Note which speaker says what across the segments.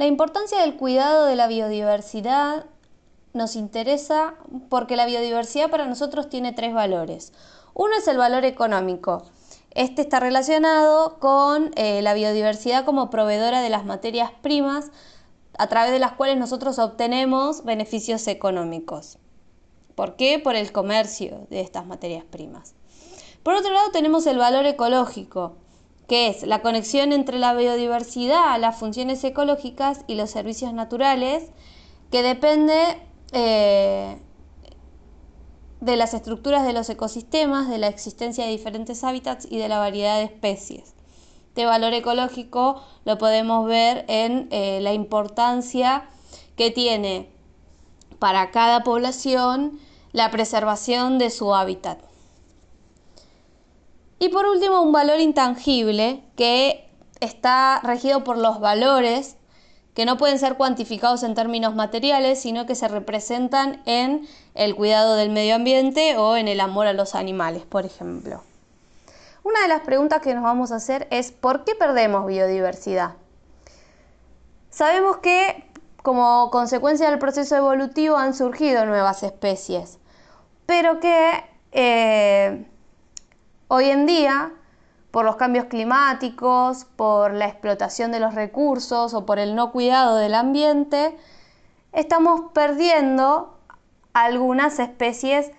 Speaker 1: La importancia del cuidado de la biodiversidad nos interesa porque la biodiversidad para nosotros tiene tres valores. Uno es el valor económico. Este está relacionado con la biodiversidad como proveedora de las materias primas a través de las cuales nosotros obtenemos beneficios económicos. ¿Por qué? Por el comercio de estas materias primas. Por otro lado tenemos el valor ecológico, que es la conexión entre la biodiversidad, las funciones ecológicas y los servicios naturales, que depende de las estructuras de los ecosistemas, de la existencia de diferentes hábitats y de la variedad de especies. Este valor ecológico lo podemos ver en la importancia que tiene para cada población la preservación de su hábitat. Y por último, un valor intangible que está regido por los valores que no pueden ser cuantificados en términos materiales, sino que se representan en el cuidado del medio ambiente o en el amor a los animales, por ejemplo. Una de las preguntas que nos vamos a hacer es ¿por qué perdemos biodiversidad? Sabemos que como consecuencia del proceso evolutivo han surgido nuevas especies, pero que hoy en día, por los cambios climáticos, por la explotación de los recursos o por el no cuidado del ambiente, estamos perdiendo algunas especies,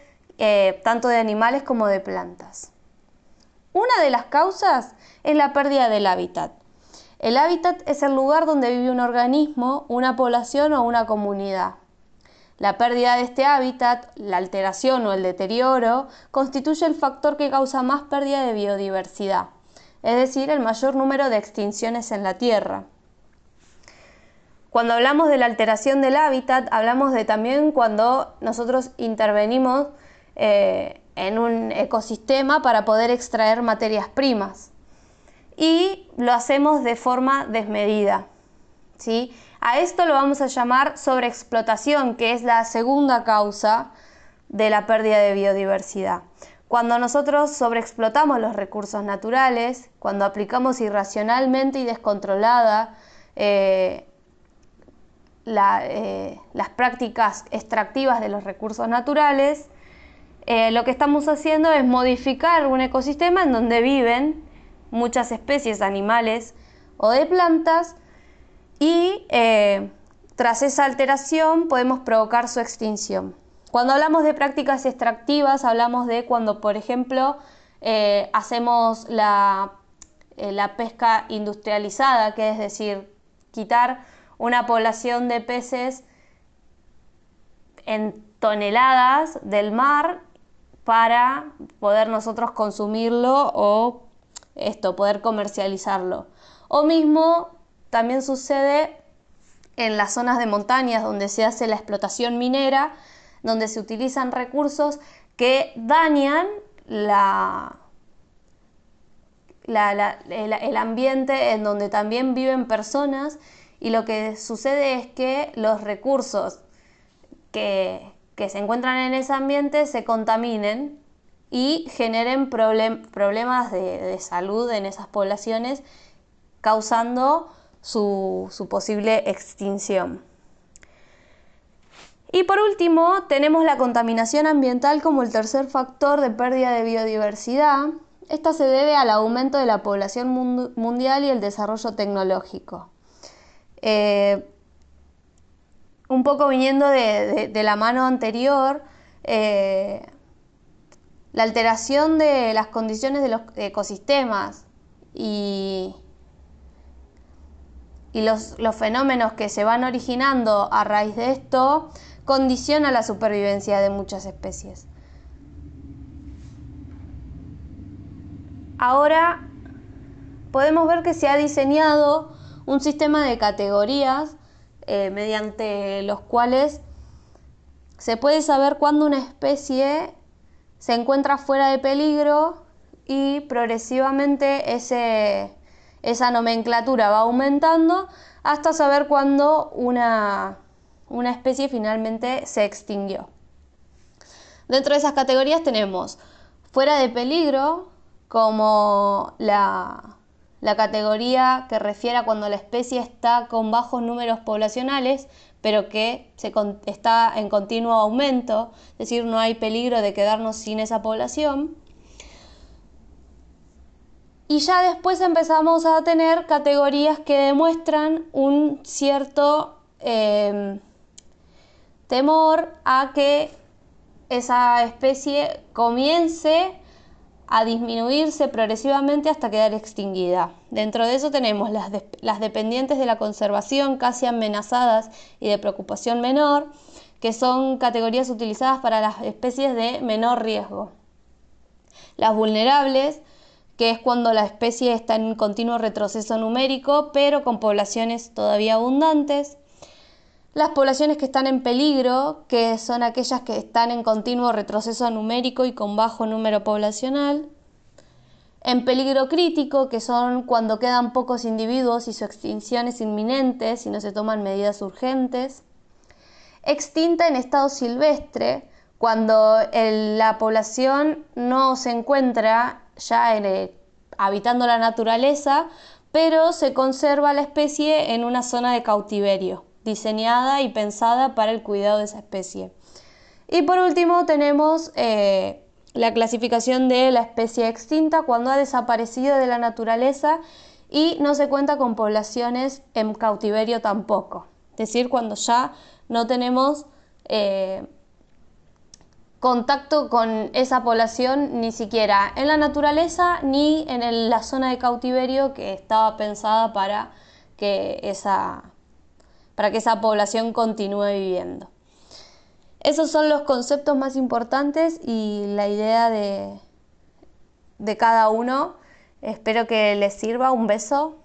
Speaker 1: tanto de animales como de plantas. Una de las causas es la pérdida del hábitat. El hábitat es el lugar donde vive un organismo, una población o una comunidad. La pérdida de este hábitat, la alteración o el deterioro, constituye el factor que causa más pérdida de biodiversidad, es decir, el mayor número de extinciones en la Tierra. Cuando hablamos de la alteración del hábitat, hablamos de también cuando nosotros intervenimos en un ecosistema para poder extraer materias primas. Y lo hacemos de forma desmedida, ¿sí? A esto lo vamos a llamar sobreexplotación, que es la segunda causa de la pérdida de biodiversidad. Cuando nosotros sobreexplotamos los recursos naturales, cuando aplicamos irracionalmente y descontrolada las prácticas extractivas de los recursos naturales, lo que estamos haciendo es modificar un ecosistema en donde viven muchas especies animales o de plantas y tras esa alteración podemos provocar su extinción. Cuando hablamos de prácticas extractivas hablamos de cuando, por ejemplo, hacemos la pesca industrializada, que es decir, quitar una población de peces en toneladas del mar para poder nosotros consumirlo o poder comercializarlo. O mismo también sucede en las zonas de montañas donde se hace la explotación minera, donde se utilizan recursos que dañan el ambiente en donde también viven personas, y lo que sucede es que los recursos que se encuentran en ese ambiente se contaminen y generen problemas de salud en esas poblaciones, causando su posible extinción. Y por último, tenemos la contaminación ambiental como el tercer factor de pérdida de biodiversidad. Esta se debe al aumento de la población mundial y el desarrollo tecnológico. Un poco viniendo de la mano anterior, la alteración de las condiciones de los ecosistemas y los fenómenos que se van originando a raíz de esto condiciona la supervivencia de muchas especies. Ahora podemos ver que se ha diseñado un sistema de categorías mediante los cuales se puede saber cuándo una especie se encuentra fuera de peligro y progresivamente esa nomenclatura va aumentando hasta saber cuándo una especie finalmente se extinguió. Dentro de esas categorías tenemos fuera de peligro, como la la categoría que refiere a cuando la especie está con bajos números poblacionales, pero que está en continuo aumento, es decir, no hay peligro de quedarnos sin esa población. Y ya después empezamos a tener categorías que demuestran un cierto temor a que esa especie comience a disminuirse progresivamente hasta quedar extinguida. Dentro de eso tenemos las dependientes de la conservación, casi amenazadas y de preocupación menor, que son categorías utilizadas para las especies de menor riesgo. Las vulnerables, que es cuando la especie está en un continuo retroceso numérico, pero con poblaciones todavía abundantes. Las poblaciones que están en peligro, que son aquellas que están en continuo retroceso numérico y con bajo número poblacional. En peligro crítico, que son cuando quedan pocos individuos y su extinción es inminente si no se toman medidas urgentes. Extinta en estado silvestre, cuando la población no se encuentra ya habitando la naturaleza, pero se conserva la especie en una zona de cautiverio, diseñada y pensada para el cuidado de esa especie. Y por último tenemos la clasificación de la especie extinta, cuando ha desaparecido de la naturaleza y no se cuenta con poblaciones en cautiverio tampoco. Es decir, cuando ya no tenemos contacto con esa población ni siquiera en la naturaleza ni en la zona de cautiverio que estaba pensada para que esa población continúe viviendo. Esos son los conceptos más importantes y la idea de cada uno. Espero que les sirva. Un beso.